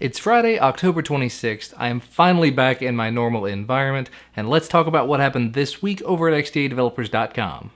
It's Friday, October 26th. I am finally back in my normal environment, and let's talk about what happened this week over at xdadevelopers.com.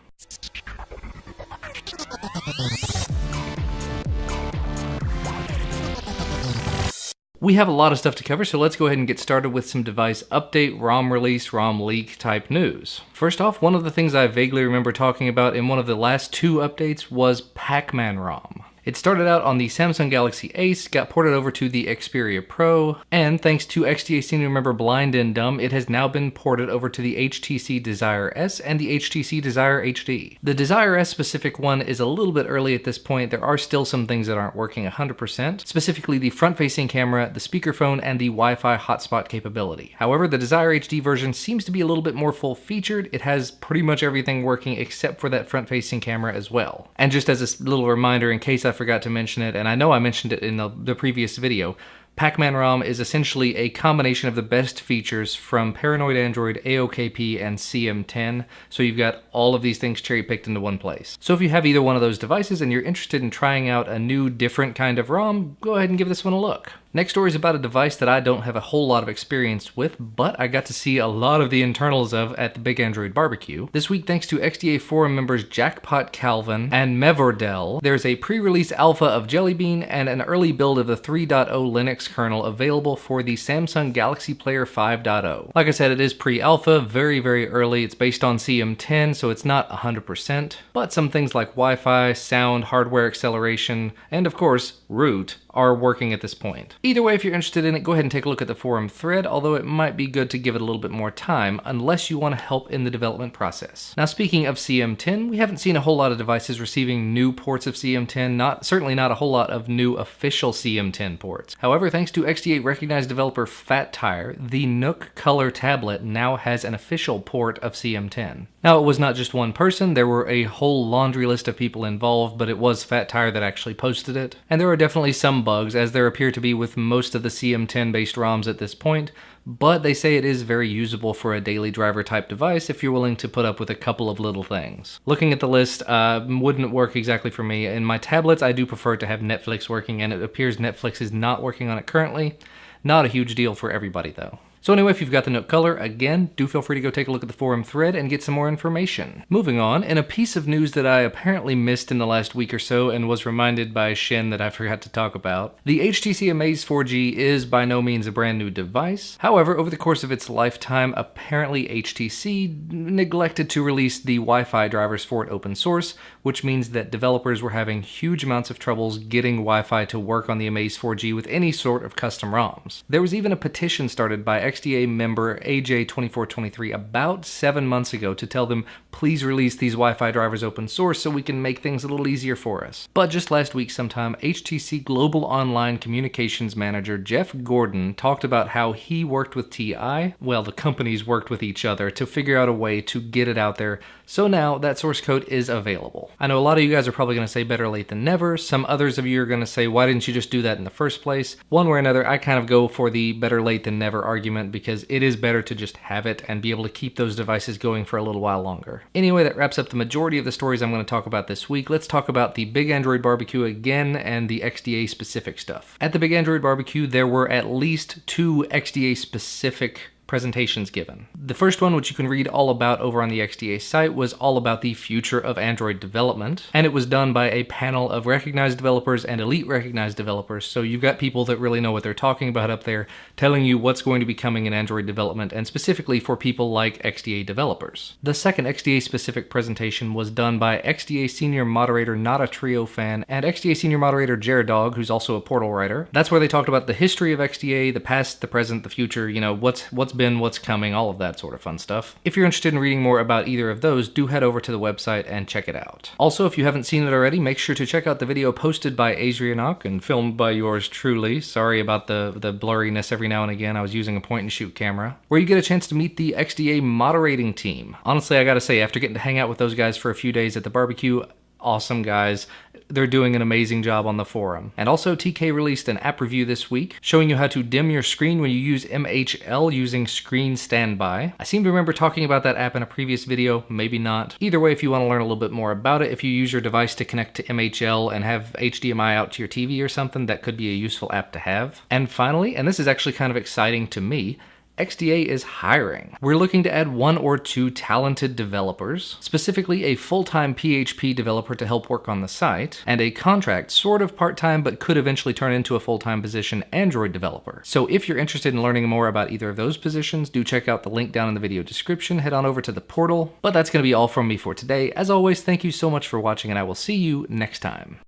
We have a lot of stuff to cover, so let's go ahead and get started with some device update, ROM release, ROM leak type news. First off, one of the things I vaguely remember talking about in one of the last two updates was Pac-Man ROM. It started out on the Samsung Galaxy Ace, got ported over to the Xperia Pro, and thanks to XDA senior member Blind and Dumb, it has now been ported over to the HTC Desire S and the HTC Desire HD. The Desire S specific one is a little bit early at this point. There are still some things that aren't working 100%, specifically the front-facing camera, the speakerphone, and the Wi-Fi hotspot capability. However, the Desire HD version seems to be a little bit more full-featured. It has pretty much everything working except for that front-facing camera as well. And just as a little reminder, in case I forgot to mention it, and I know I mentioned it in the previous video, Pac-Man ROM is essentially a combination of the best features from Paranoid Android, AOKP, and Cm10, so you've got all of these things cherry-picked into one place. So if you have either one of those devices and you're interested in trying out a new, different kind of ROM, go ahead and give this one a look. Next story is about a device that I don't have a whole lot of experience with, but I got to see a lot of the internals of at the Big Android Barbecue. This week, thanks to XDA forum members Jackpot Calvin and Mevordell, there's a pre-release alpha of Jelly Bean and an early build of the 3.0 Linux kernel available for the Samsung Galaxy Player 5.0. Like I said, it is pre-alpha, very, very early. It's based on Cm10, so it's not 100%, but some things like Wi-Fi, sound, hardware acceleration, and of course, root, are working at this point. Either way, if you're interested in it, go ahead and take a look at the forum thread, although it might be good to give it a little bit more time, unless you want to help in the development process. Now, speaking of Cm10, we haven't seen a whole lot of devices receiving new ports of Cm10, certainly not a whole lot of new official Cm10 ports. However, thanks to XDA recognized developer Fat Tire, the Nook Color tablet now has an official port of Cm10. Now, it was not just one person, there were a whole laundry list of people involved, but it was Fat Tire that actually posted it. And there are definitely some bugs, as there appear to be with most of the Cm10 based ROMs at this point, but they say it is very usable for a daily driver type device if you're willing to put up with a couple of little things. Looking at the list, wouldn't work exactly for me. In my tablets, I do prefer to have Netflix working, and it appears Netflix is not working on it currently. Not a huge deal for everybody though. So anyway, if you've got the Nook Color, again, do feel free to go take a look at the forum thread and get some more information. Moving on, in a piece of news that I apparently missed in the last week or so and was reminded by Shen that I forgot to talk about, the HTC Amaze 4G is by no means a brand new device. However, over the course of its lifetime, apparently HTC neglected to release the Wi-Fi drivers for it open source, which means that developers were having huge amounts of troubles getting Wi-Fi to work on the Amaze 4G with any sort of custom ROMs. There was even a petition started by XDA member AJ2423 about 7 months ago to tell them, please release these Wi-Fi drivers open source so we can make things a little easier for us. But just last week sometime, HTC Global Online Communications Manager Jeff Gordon talked about how he worked with TI, well, the companies worked with each other to figure out a way to get it out there, so now that source code is available. I know a lot of you guys are probably going to say better late than never. Some others of you are going to say, why didn't you just do that in the first place? One way or another, I kind of go for the better late than never argument because it is better to just have it and be able to keep those devices going for a little while longer. Anyway, that wraps up the majority of the stories I'm going to talk about this week. Let's talk about the Big Android Barbecue again and the XDA specific stuff. At the Big Android Barbecue, there were at least 2 XDA specific presentations given. The first one, which you can read all about over on the XDA site, was all about the future of Android development, and it was done by a panel of recognized developers and elite recognized developers, so you've got people that really know what they're talking about up there telling you what's going to be coming in Android development, and specifically for people like XDA developers. The second XDA specific presentation was done by XDA senior moderator Not a Trio Fan and XDA senior moderator Jared Dog, who's also a Portal writer. That's where they talked about the history of XDA, the past, the present, the future, you know, what's been, what's coming, all of that sort of fun stuff. If you're interested in reading more about either of those, do head over to the website and check it out. Also, if you haven't seen it already, make sure to check out the video posted by Adrianock and filmed by yours truly. Sorry about the blurriness every now and again. I was using a point-and-shoot camera. Where you get a chance to meet the XDA moderating team. Honestly, I gotta say, after getting to hang out with those guys for a few days at the barbecue, awesome guys. They're doing an amazing job on the forum. And also, TK released an app review this week showing you how to dim your screen when you use MHL using Screen Standby. I seem to remember talking about that app in a previous video, maybe not. Either way, if you want to learn a little bit more about it, if you use your device to connect to MHL and have HDMI out to your TV or something, that could be a useful app to have. And finally, and this is actually kind of exciting to me, XDA is hiring. We're looking to add 1 or 2 talented developers, specifically a full-time PHP developer to help work on the site, and a contract, sort of part-time but could eventually turn into a full-time position, Android developer. So if you're interested in learning more about either of those positions, do check out the link down in the video description, head on over to the portal. But that's going to be all from me for today. As always, thank you so much for watching, and I will see you next time.